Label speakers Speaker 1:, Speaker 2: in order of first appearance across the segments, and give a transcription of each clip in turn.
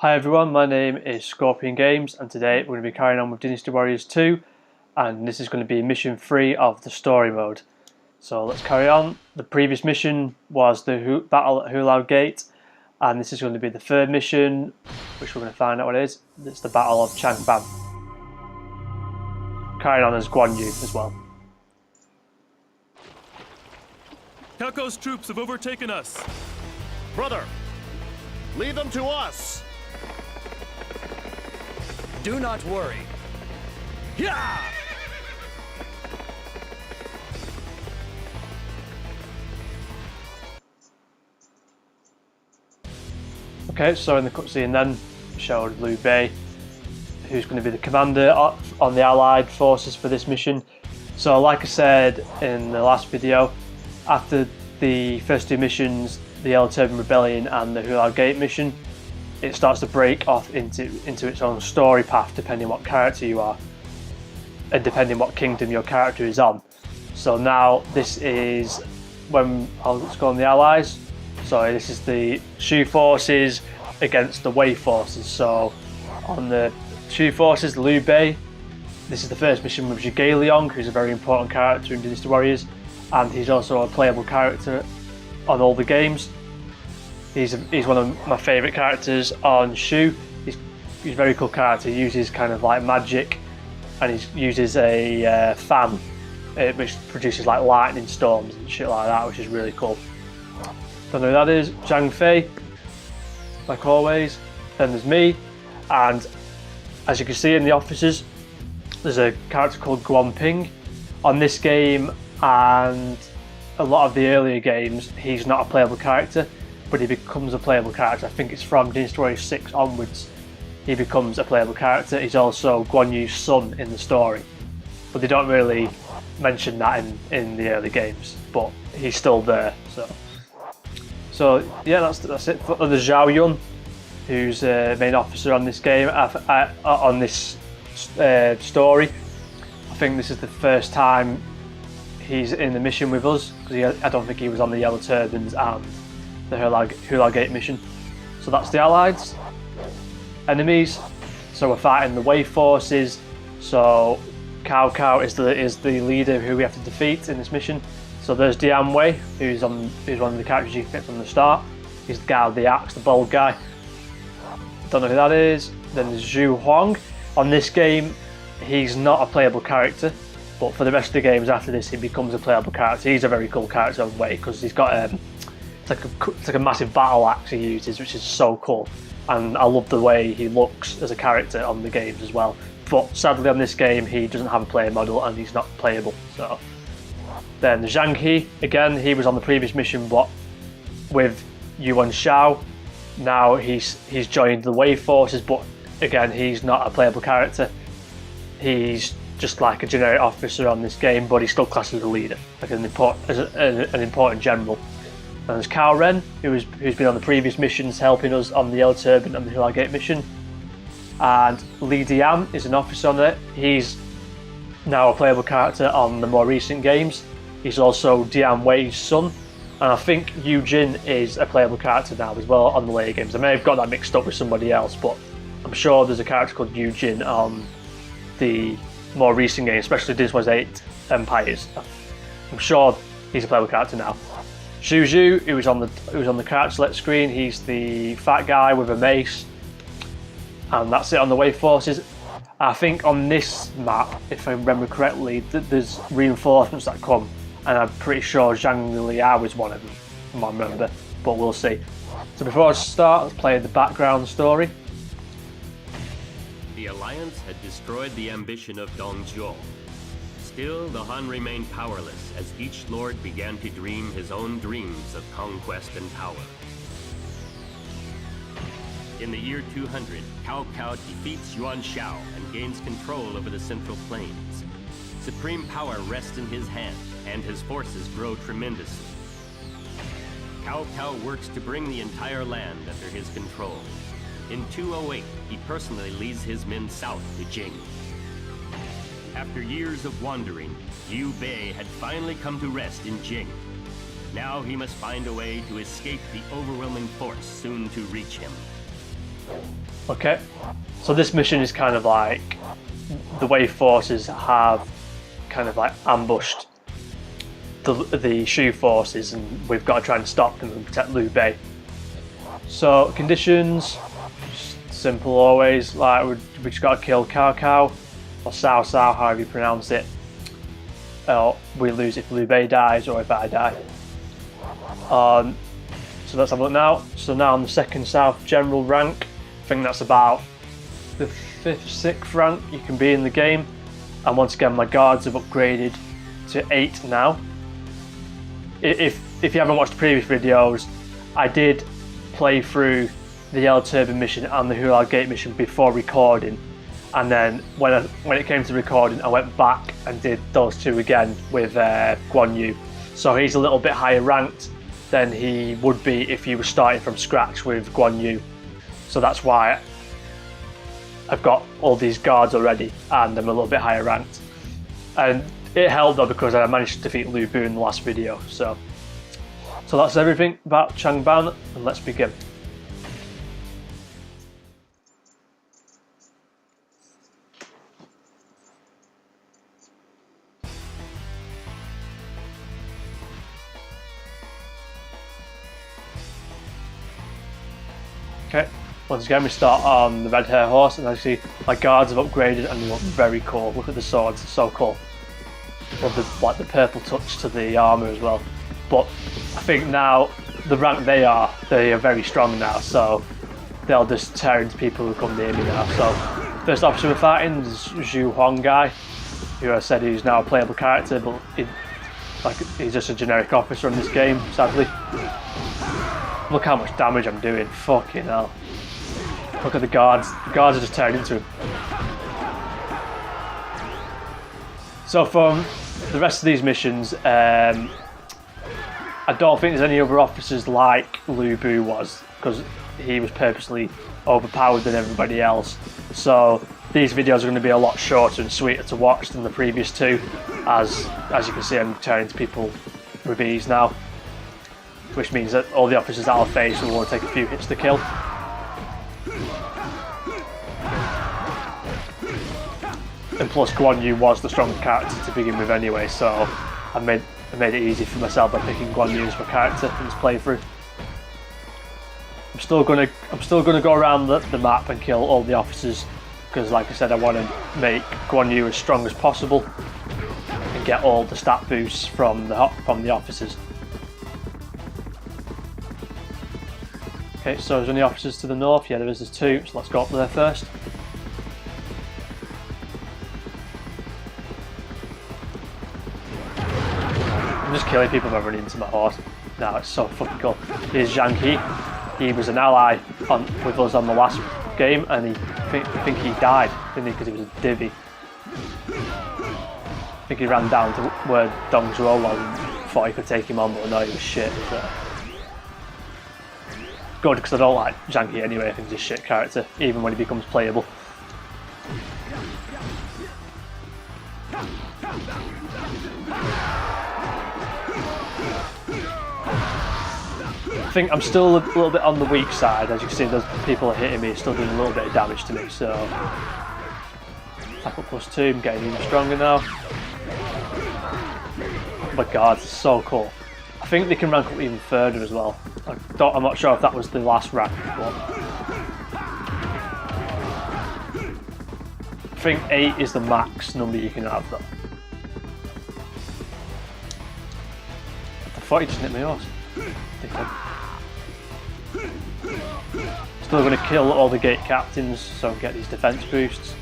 Speaker 1: Hi everyone, my name is Scorpion Games and today we're going to be carrying on with Dynasty Warriors 2 and this is going to be mission 3 of the story mode. So let's carry on. The previous mission was the battle at Hulao Gate and this is going to be the third mission, which we're going to find out what it is. It's the battle of Chang Ban. Carrying on as Guan Yu as well.
Speaker 2: Kako's troops have overtaken us.
Speaker 3: Brother, lead them to us.
Speaker 4: Do not worry. Yeah!
Speaker 1: Okay, so in the cutscene then showed Liu Bei, who's going to be the commander on the Allied forces for this mission. So like I said in the last video, after the first two missions, the Yellow Turban Rebellion and the Hulao Gate mission, it starts to break off into its own story path depending what character you are and depending what kingdom your character is on. So now this is when let's go on the Allies. So this is the Shu forces against the Wei forces. So on the Shu forces, the Liu Bei, this is the first mission with Zhuge Liang, who's a very important character in Dynasty Warriors, and he's also a playable character on all the games. He's one of my favourite characters on Shu. He's a very cool character. He uses kind of like magic, and he uses a fan which produces like lightning storms and shit like that, which is really cool. Don't know who that is. Zhang Fei, like always. Then there's me, and as you can see in the officers, there's a character called Guan Ping. On this game and a lot of the earlier games, he's not a playable character, but he becomes a playable character. I think it's from Dynasty Warriors 6 onwards he becomes a playable character. He's also Guan Yu's son in the story, but they don't really mention that in the early games, but he's still there. So yeah, that's it. There's Zhao Yun, who's a main officer on this game, on this story. I think this is the first time he's in the mission with us, because I don't think he was on the Yellow Turbans and the Hulao Gate mission. So that's the Allies. Enemies. So we're fighting the Wei forces. So Cao Cao is the leader who we have to defeat in this mission. So there's Dian Wei, who's one of the characters you pick from the start. He's the guy with the axe, the bald guy. Don't know who that is. Then there's Zhu Huang. On this game, he's not a playable character, but for the rest of the games after this, he becomes a playable character. He's a very cool character on Wei because he's got it's like a massive battle axe he uses, which is so cool. And I love the way he looks as a character on the games as well. But sadly on this game, he doesn't have a player model and he's not playable. So then the Zhang He, again, he was on the previous mission, but with Yuan Shao. Now he's joined the Wei forces, but again, he's not a playable character. He's just like a generic officer on this game, but he's still classed as a leader, like an important general. And there's Cao Ren, who's been on the previous missions, helping us on the Yellow Turban and the Hulao Gate mission. And Li Dian is an officer on it. He's now a playable character on the more recent games. He's also Dian Wei's son, and I think Yu Jin is a playable character now as well on the later games. I may have got that mixed up with somebody else, but I'm sure there's a character called Yu Jin on the more recent games, especially Dynasty Warriors 8 Empires. I'm sure he's a playable character now. Zhu Zhu, who was on the character select screen, he's the fat guy with a mace, and that's it on the Wei forces. I think on this map, if I remember correctly, there's reinforcements that come, and I'm pretty sure Zhang Liao is one of them, if I remember, but we'll see. So before I start, let's play the background story.
Speaker 5: The Alliance had destroyed the ambition of Dong Zhuo. Still, the Han remained powerless as each lord began to dream his own dreams of conquest and power. In the year 200, Cao Cao defeats Yuan Shao and gains control over the Central Plains. Supreme power rests in his hand, and his forces grow tremendously. Cao Cao works to bring the entire land under his control. In 208, he personally leads his men south to Jing. After years of wandering, Liu Bei had finally come to rest in Jing. Now he must find a way to escape the overwhelming force soon to reach him.
Speaker 1: Okay, so this mission is kind of like the way forces have kind of like ambushed the Shu forces, and we've got to try and stop them and protect Liu Bei. So conditions, simple always, like we just got to kill Cao Cao, or Cao Cao, however you pronounce it. Or we lose if Liu Bei dies, or if I die. So let's have a look now. So now I'm the 2nd South General rank. I think that's about the 5th, 6th rank you can be in the game. And once again, my guards have upgraded to 8 now. If you haven't watched the previous videos, I did play through the Yellow Turban mission and the Hulao Gate mission before recording, and then when it came to recording, I went back and did those 2 again with Guan Yu. So he's a little bit higher ranked than he would be if you were starting from scratch with Guan Yu. So that's why I've got all these guards already and I'm a little bit higher ranked. And it helped though because I managed to defeat Lu Bu in the last video. So that's everything about Chang Ban, and let's begin. Okay, once again we start on the red hair horse, and as you see, my guards have upgraded and they look very cool. Look at the swords, it's so cool. Love the purple touch to the armour as well. But I think now the rank they are very strong now, so they'll just tear into people who come near me now. So first officer we're fighting is Zhu Huang guy, who I said he's now a playable character, but he's just a generic officer in this game, sadly. Look how much damage I'm doing, fucking hell. Look at the guards are just tearing into him. So from the rest of these missions, I don't think there's any other officers like Lu Bu was, because he was purposely overpowered than everybody else. So these videos are going to be a lot shorter and sweeter to watch than the previous 2, as you can see I'm turning to people with ease now, which means that all the officers that I'll face will only take a few hits to kill. And plus Guan Yu was the stronger character to begin with anyway, so I made it easy for myself by picking Guan Yu as my character in this playthrough. I'm still gonna go around the map and kill all the officers, because like I said, I want to make Guan Yu as strong as possible and get all the stat boosts from the officers. Okay, so there's any officers to the north? Yeah, there's 2, so let's go up there first. I'm just killing people by running into my horse. Now it's so fucking cool. Here's Zhang He. He was an ally with us on the last game, and I think he died, didn't he, because he was a divvy. I think he ran down to where Dong Zhuo was and thought he could take him on, but no, he was shit. So. Good, because I don't like Zhang He anyway. I think he's a shit character, even when he becomes playable. I think I'm still a little bit on the weak side. As you can see, those people are hitting me, still doing a little bit of damage to me, so attack up +2, I'm getting even stronger now. Oh my god, it's so cool. I think they can rank up even further as well. I'm not sure if that was the last rank, but I think 8 is the max number you can have though. I thought he just hit my horse. Still going to kill all the gate captains so get these defense boosts.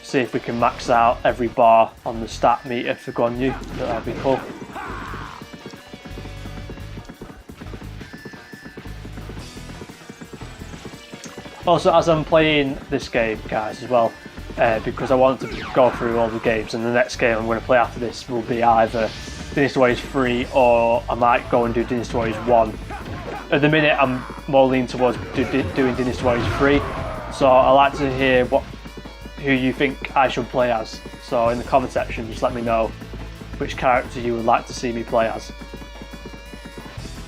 Speaker 1: See if we can max out every bar on the stat meter for Guan Yu. That'd be cool. Also, as I'm playing this game, guys, as well, because I want to go through all the games, and the next game I'm going to play after this will be either Dynasty Warriors 3 or I might go and do Dynasty Warriors 1. At the minute I'm more leaning towards doing Dynasty Warriors 3, so I'd like to hear who you think I should play as. So in the comment section just let me know which character you would like to see me play as.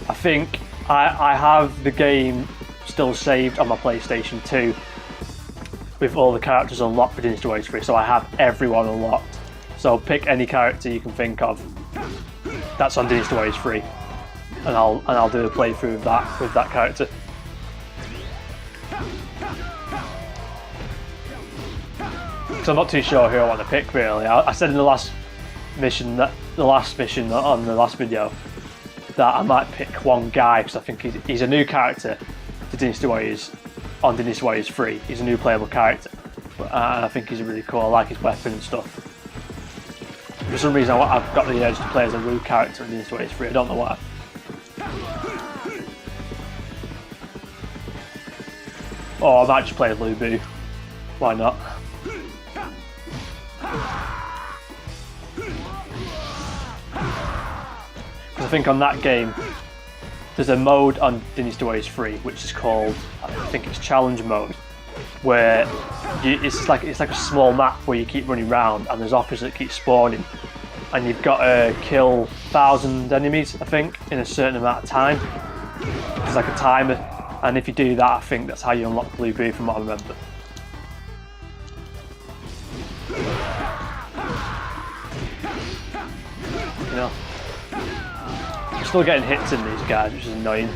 Speaker 1: I think I have the game still saved on my PlayStation 2 with all the characters unlocked for Dynasty Warriors 3, so I have everyone unlocked. So pick any character you can think of that's on Dynasty Warriors 3, and I'll do a playthrough of that with that character. Because I'm not too sure who I want to pick really. I said in the last mission on the last video that I might pick one guy because I think he's a new character to Dynasty Warriors on Dynasty Warriors 3. He's a new playable character, and I think he's really cool. I like his weapon and stuff. For some reason I've got the urge to play as a Wu character in Dynasty Warriors 3. I don't know why. Or I might just play as Lu Bu. Why not? Because I think on that game there's a mode on Dynasty Warriors 3 which is called, I think it's challenge mode, where it's like a small map where you keep running around and there's offers that keep spawning, and you've got to kill 1,000 enemies, I think, in a certain amount of time. There's like a timer, and if you do that, I think that's how you unlock Lu Bu from what I remember. You know, I'm still getting hits in these guys, which is annoying.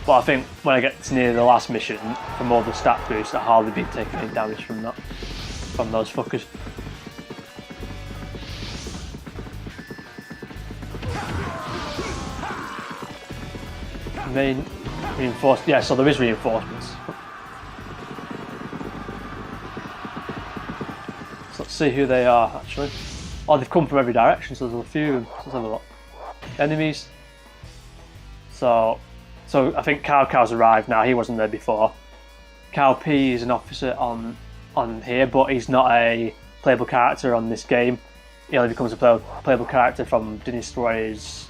Speaker 1: But I think when I get to near the last mission, from all the stat boosts, I'll hardly be taking any damage from those fuckers. Main reinforced, yeah. So there is reinforcements. So let's see who they are actually. Oh, they've come from every direction, so there's a few. Let's have a look. Enemies. So I think Cao Cao's arrived now. He wasn't there before. Cao Pi is an officer on here, but he's not a playable character on this game. He only becomes a playable character from Dynasty Warriors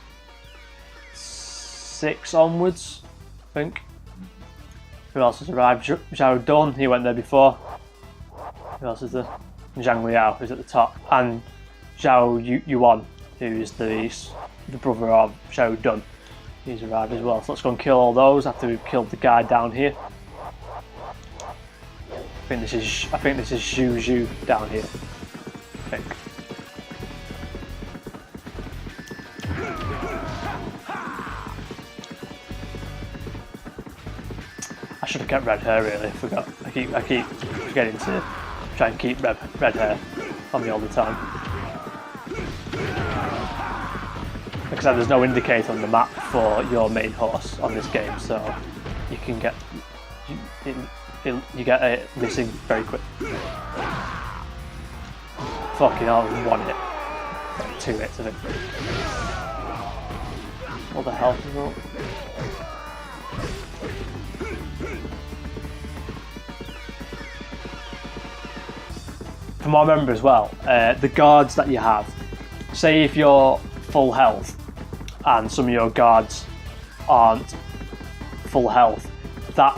Speaker 1: 6 onwards, I think. Who else has arrived? Zhao Dun, he went there before. Who else is there? Zhang Liao, who's at the top, and Zhao Yuan, who is the brother of Zhao Dun. He's arrived as well. So let's go and kill all those after we've killed the guy down here. I think this is Zhu Zhu down here. I think. I should have kept red hair really. I forgot. I keep forgetting to try and keep red hair on me all the time. Like I said, there's no indicator on the map for your main horse on this game, so you can get you get it missing very quick. Fucking hell, 1 hit. Like 2 hits, I think. All the health as well. From what I remember as well, the guards that you have, say if you're full health and some of your guards aren't full health, that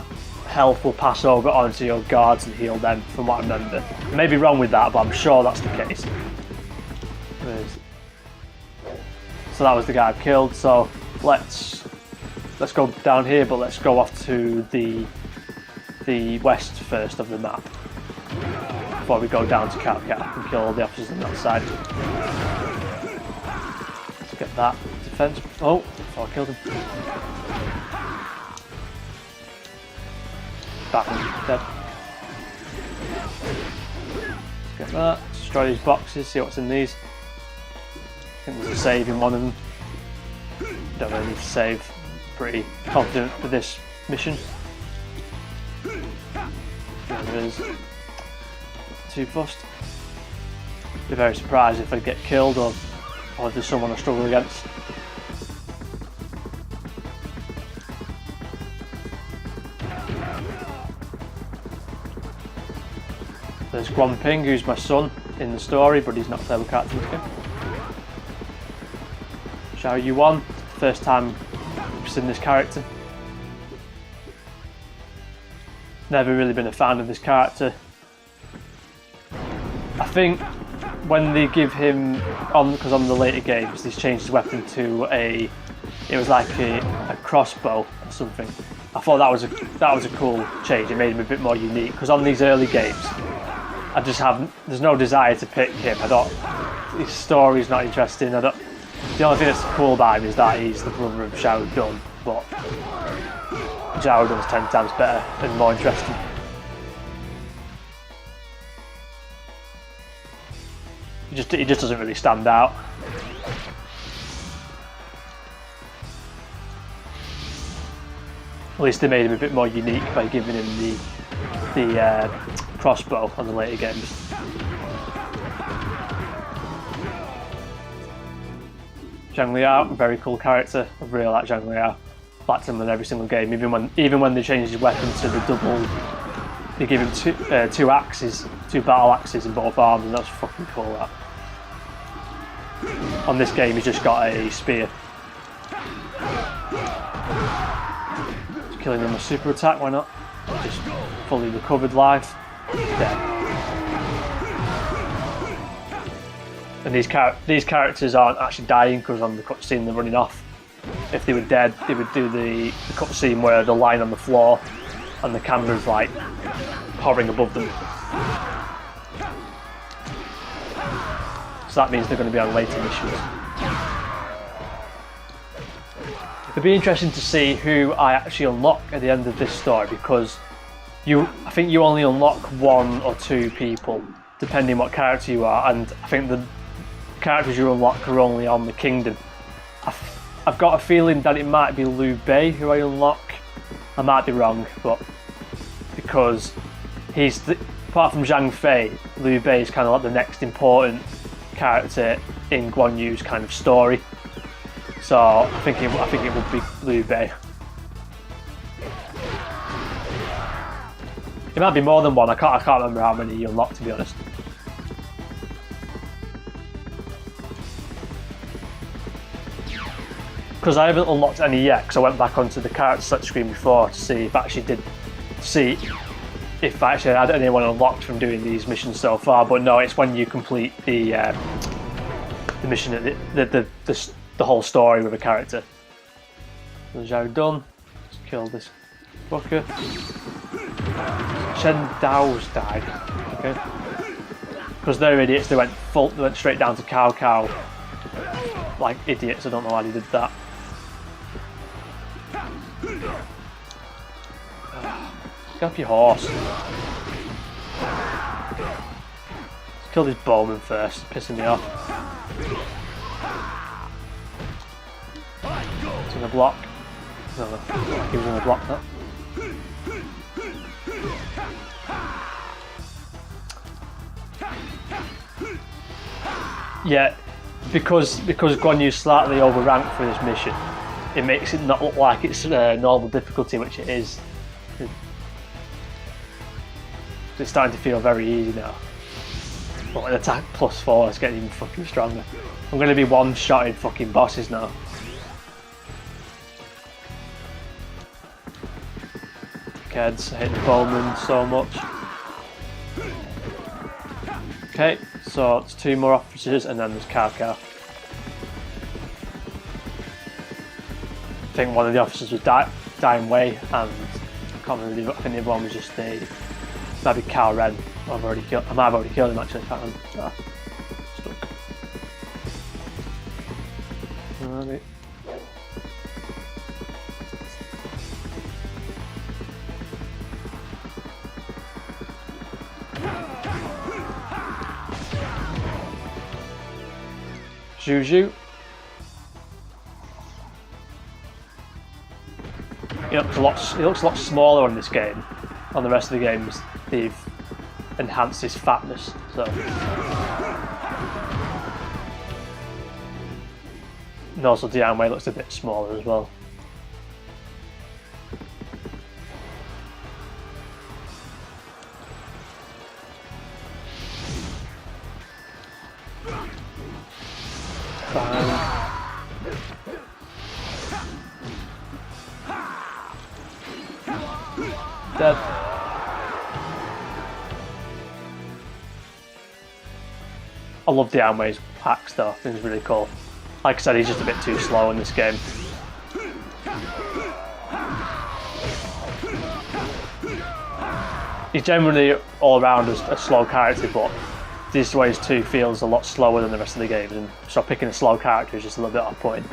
Speaker 1: health will pass over onto your guards and heal them, from what I remember. I may be wrong with that, but I'm sure that's the case. So that was the guy I've killed, so let's go down here, but let's go off to the west first of the map before we go down to Cao Cao and kill all the officers on that side. Let's get that defense. Oh, I killed him. Batman's dead. Let's get that. Destroy these boxes, see what's in these. I think there's a save in one of them. Don't really need to save. Pretty confident with this mission. There is. Too fussed. Be very surprised if I get killed or if there's someone I struggle against. There's Guan Ping, who's my son in the story, but he's not a playable character in this game. Zhao Yuan, first time I've seen this character. Never really been a fan of this character. I think when they give him, because on the later games, he's changed his weapon to a it was like a crossbow or something. I thought that was a cool change. It made him a bit more unique because on these early games, there's no desire to pick him. His story's not interesting. The only thing that's cool about him is that he's the brother of Zhao Dun, but Zhao Dun's 10 times better and more interesting. He just doesn't really stand out. At least they made him a bit more unique by giving him the crossbow on the later games. Zhang Liao, very cool character. I really like Zhang Liao. Liked him in every single game, even when they changed his weapon to the double. They give him two axes, two battle axes in both arms, and that's fucking cool. That. On this game, he's just got a spear. Killing him with a super attack, why not? Just fully recovered life. Dead. And these characters aren't actually dying because on the cutscene they're running off. If they were dead, they would do the cutscene where they're lying on the floor and the camera's like hovering above them. So that means they're going to be on later missions. It'd be interesting to see who I actually unlock at the end of this story because I think you only unlock 1 or 2 people depending what character you are, and I think the characters you unlock are only on the kingdom. I've got a feeling that it might be Liu Bei who I unlock. I might be wrong, but because apart from Zhang Fei, Liu Bei is kind of like the next important character in Guan Yu's kind of story. So I think it would be Liu Bei. It might be more than 1. I can't remember how many you unlock, to be honest. Because I haven't unlocked any yet, because I went back onto the character select screen before to see if I actually had anyone unlocked from doing these missions so far. But no, it's when you complete the mission, the whole story with a character. So Zhao Dun, let's kill this fucker. Shen Dao's died. Okay. Because they're idiots, they went straight down to Cao Cao like idiots. I don't know why they did that. Get off your horse. Let's kill this bowman first, pissing me off. He's gonna block. No, he was gonna block that. Yeah, because Guan Yu's slightly overranked for this mission, it makes it not look like it's normal difficulty, which it is. It's starting to feel very easy now. But an attack +4 is getting even fucking stronger. I'm going to be one-shotting fucking bosses now. Kids, I hate the bowman so much. Okay, so it's 2 more officers and then there's Cao Cao. I think one of the officers was Dying Wei, and I can't remember. I think the other one was just maybe Cao Ren. I might have already killed him actually. I can't remember. Stuck. Alright. Zhu. It looks a lot smaller on this game. On the rest of the games, they've enhanced his fatness. So, and also Dian Wei looks a bit smaller as well. Dead. I love Dian Wei's axe though, I think it's really cool. Like I said, he's just a bit too slow in this game. He's generally all around a slow character, but Dynasty Warriors 2 feels a lot slower than the rest of the games, and so picking a slow character is just a little bit off point.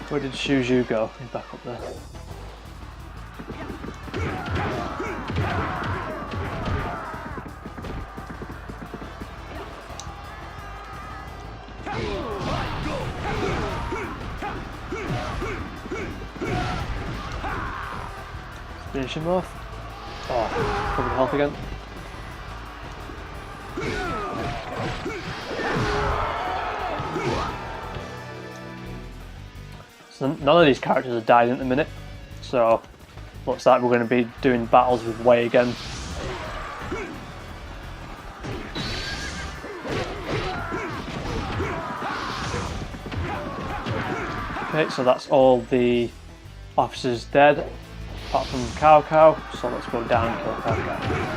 Speaker 1: Where did Shuju go? He's back up there. Finish him off. Oh, probably health again. So none of these characters are dying at the minute, so looks like we're going to be doing battles with Wei again. Okay, so that's all the officers dead, apart from Cao Cao, so let's go down and kill Cao Cao.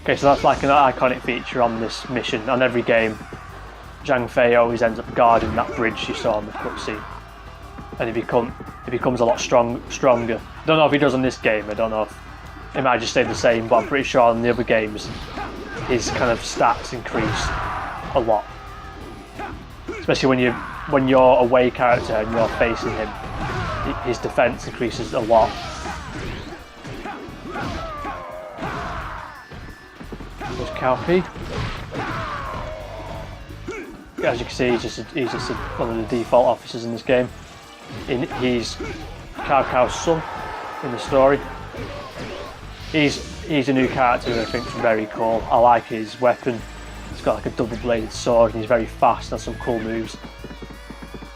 Speaker 1: Okay, so that's like an iconic feature on this mission. On every game, Zhang Fei always ends up guarding that bridge you saw in the cutscene, and he becomes a lot stronger. I don't know if he does in this game. I don't know if it might just stay the same, but I'm pretty sure in the other games his kind of stats increase a lot. Especially when you're a Wei character and you're facing him, his defense increases a lot. There's Cao Pi. As you can see, he's just one of the default officers in this game. He's Cao Cao's son in the story. He's a new character who I think is very cool. I like his weapon. He's got like a double-bladed sword and he's very fast and has some cool moves.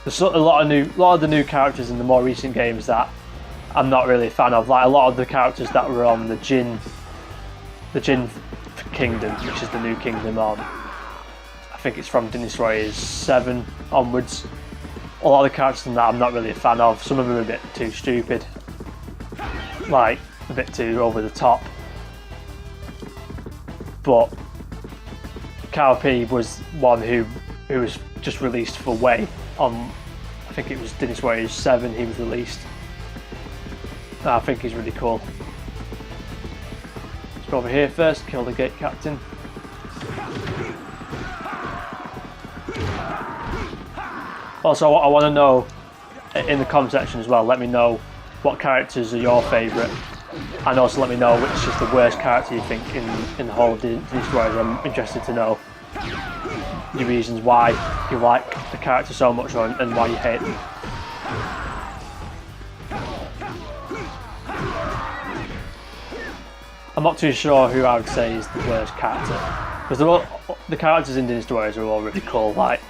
Speaker 1: There's a lot of the new characters in the more recent games that I'm not really a fan of. Like a lot of the characters that were on the Jin Kingdom, which is the new kingdom on, I think it's from Dynasty Warriors 7 onwards. A lot of the characters in that I'm not really a fan of. Some of them are a bit too stupid, like a bit too over the top. But Cao Pi was one who was just released for Wei on, I think it was Dynasty Warriors 7 he was released. I think he's really cool. Let's go over here first, kill the gate captain. Also, I want to know in the comment section as well, let me know what characters are your favourite, and also let me know which is the worst character you think in the whole Dynasty Warriors. I'm interested to know the reasons why you like the character so much and why you hate them. I'm not too sure who I would say is the worst character, because the characters in Dynasty Warriors are all really cool. Like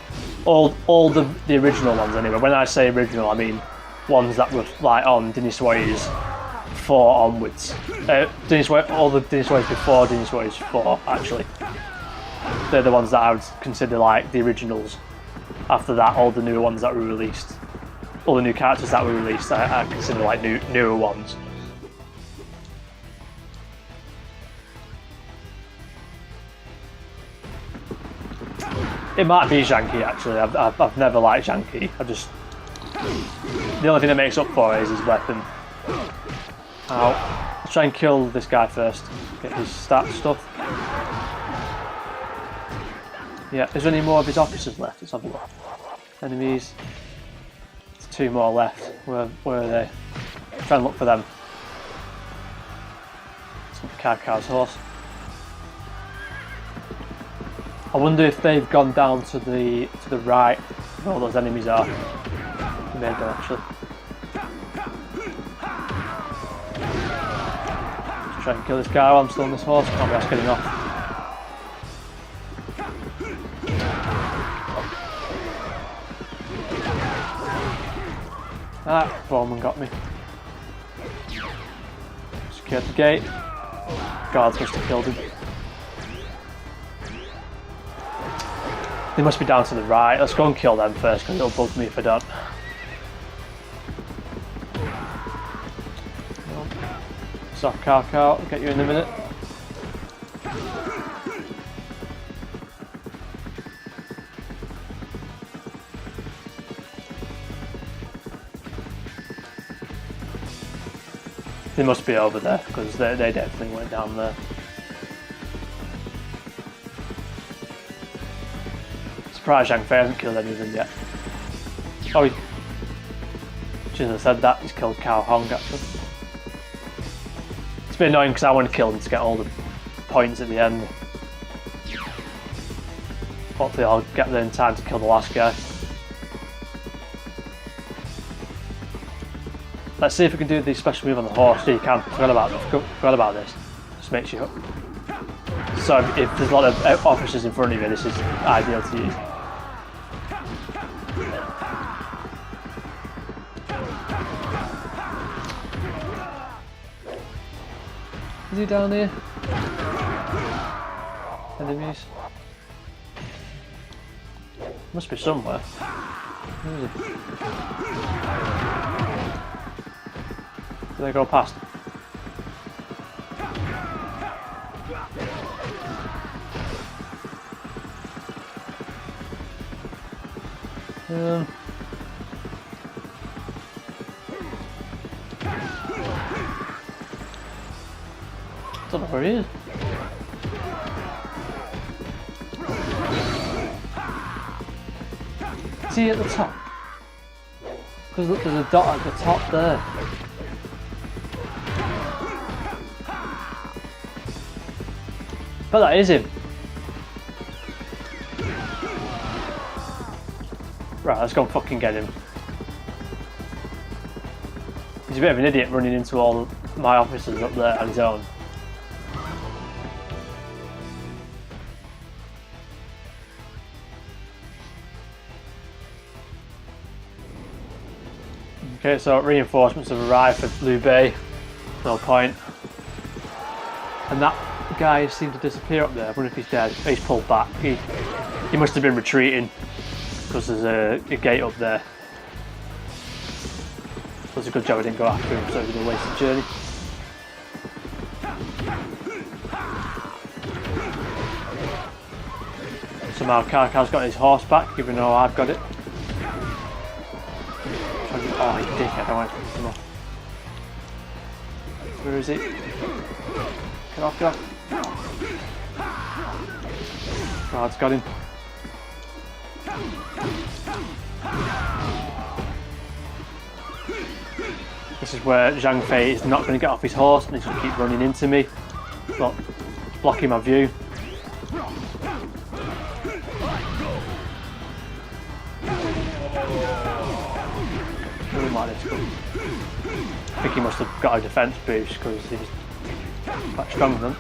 Speaker 1: all the original ones anyway. When I say original, I mean ones that were like on Dynasty Warriors 4 onwards. All the Dynasty Warriors before Dynasty Warriors 4 actually. They're the ones that I would consider like the originals. After that, all the newer ones that were released, all the new characters that were released, I consider like newer ones. It might be Zhang He actually. I've never liked Zhang He. The only thing that makes up for it is his weapon. Ow. Let's try and kill this guy first. Get his stat stuff. Yeah, is there any more of his officers left? Let's have a look. Enemies. There's 2 more left. Where are they? Try and look for them. It's Cao Cao's horse. I wonder if they've gone down to the right where all those enemies are. They may have done actually. Let's try and kill this guy while I'm still on this horse. Can't be asked getting off. Ah, Bowman got me. Secured the gate. Guards must have killed him. They must be down to the right. Let's go and kill them first because it'll bug me if I don't. Soft Cao, I'll get you in a minute. They must be over there, because they definitely went down there. Surprised Zhang Fei hasn't killed any of them yet. Oh, he shouldn't have said that, he's killed Cao Hong actually. It's a bit annoying because I want to kill him to get all the points at the end. Hopefully I'll get there in time to kill the last guy. Let's see if we can do the special move on the horse. Yeah, you can. Forgot about this. Just makes you hook. So if there's a lot of officers in front of you, this is ideal to use. Is he down here? Enemies? Must be somewhere. Where is he? Did they go past? I don't know where he is. Is he at the top? Because look, there's a dot at the top there. But that is him. Right, let's go and fucking get him. He's a bit of an idiot running into all my officers up there on his own. Okay, so reinforcements have arrived for Liu Bei. No point. And that guy seemed to disappear up there. I wonder if he's dead. He's pulled back. He must have been retreating because there's a gate up there. So it's a good job I didn't go after him, so it was a wasted journey. Somehow Karkar's got his horse back, even though I've got it. Oh, you dickhead, I don't want to pick him off. Where is he? Get off, get off. Guard's got him. This is where Zhang Fei is not going to get off his horse and he's going to keep running into me. But blocking my view. Like this. I think he must have got a defense boost because he's quite strong with them.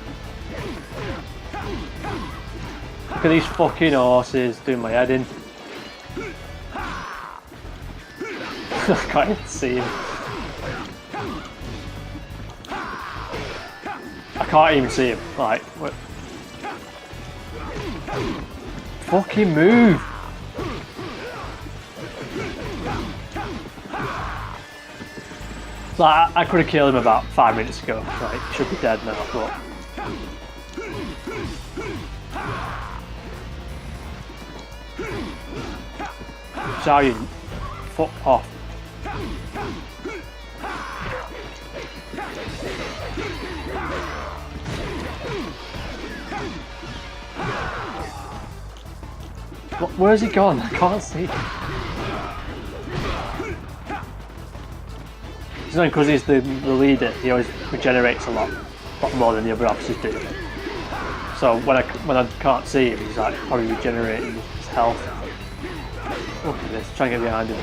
Speaker 1: Look at these fucking horses doing my head in. I can't even see him. I can't even see him. Like, what? Fucking move! Like, I could have killed him about 5 minutes ago. Right, he should be dead now, but... Zhao Yun, fuck off. Where's he gone? I can't see. It's not because he's the leader, he always regenerates a lot more than the other officers do. So when I can't see him, he's like probably regenerating his health. Look at this, try and get behind him.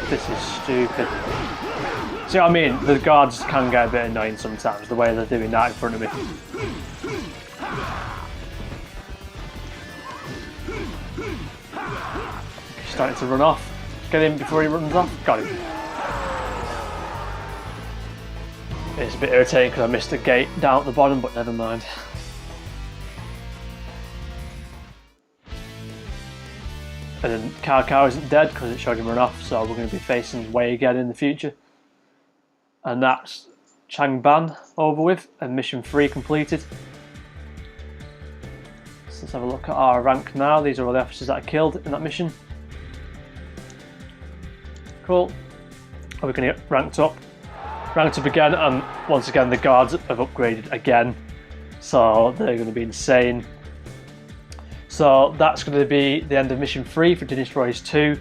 Speaker 1: This is stupid. See what I mean? The guards can get a bit annoying sometimes, the way they're doing that in front of me. He's starting to run off. Get him before he runs off. Got him. It's a bit irritating because I missed the gate down at the bottom, but never mind. And then Cao isn't dead because it showed him run off, so we're going to be facing Wei again in the future. And that's Chang Ban over with, and mission 3 completed. So let's have a look at our rank now. These are all the officers that I killed in that mission. Cool. Are we going to get ranked up? Ranked up again, and once again the guards have upgraded again. So they're going to be insane. So that's going to be the end of mission 3 for Dynasty Warriors 2.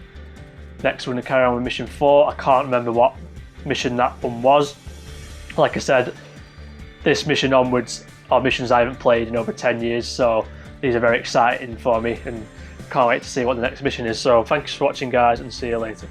Speaker 1: Next we're going to carry on with mission 4. I can't remember what mission that one was. Like I said, this mission onwards are missions I haven't played in over 10 years, so these are very exciting for me and can't wait to see what the next mission is. So thanks for watching guys, and see you later.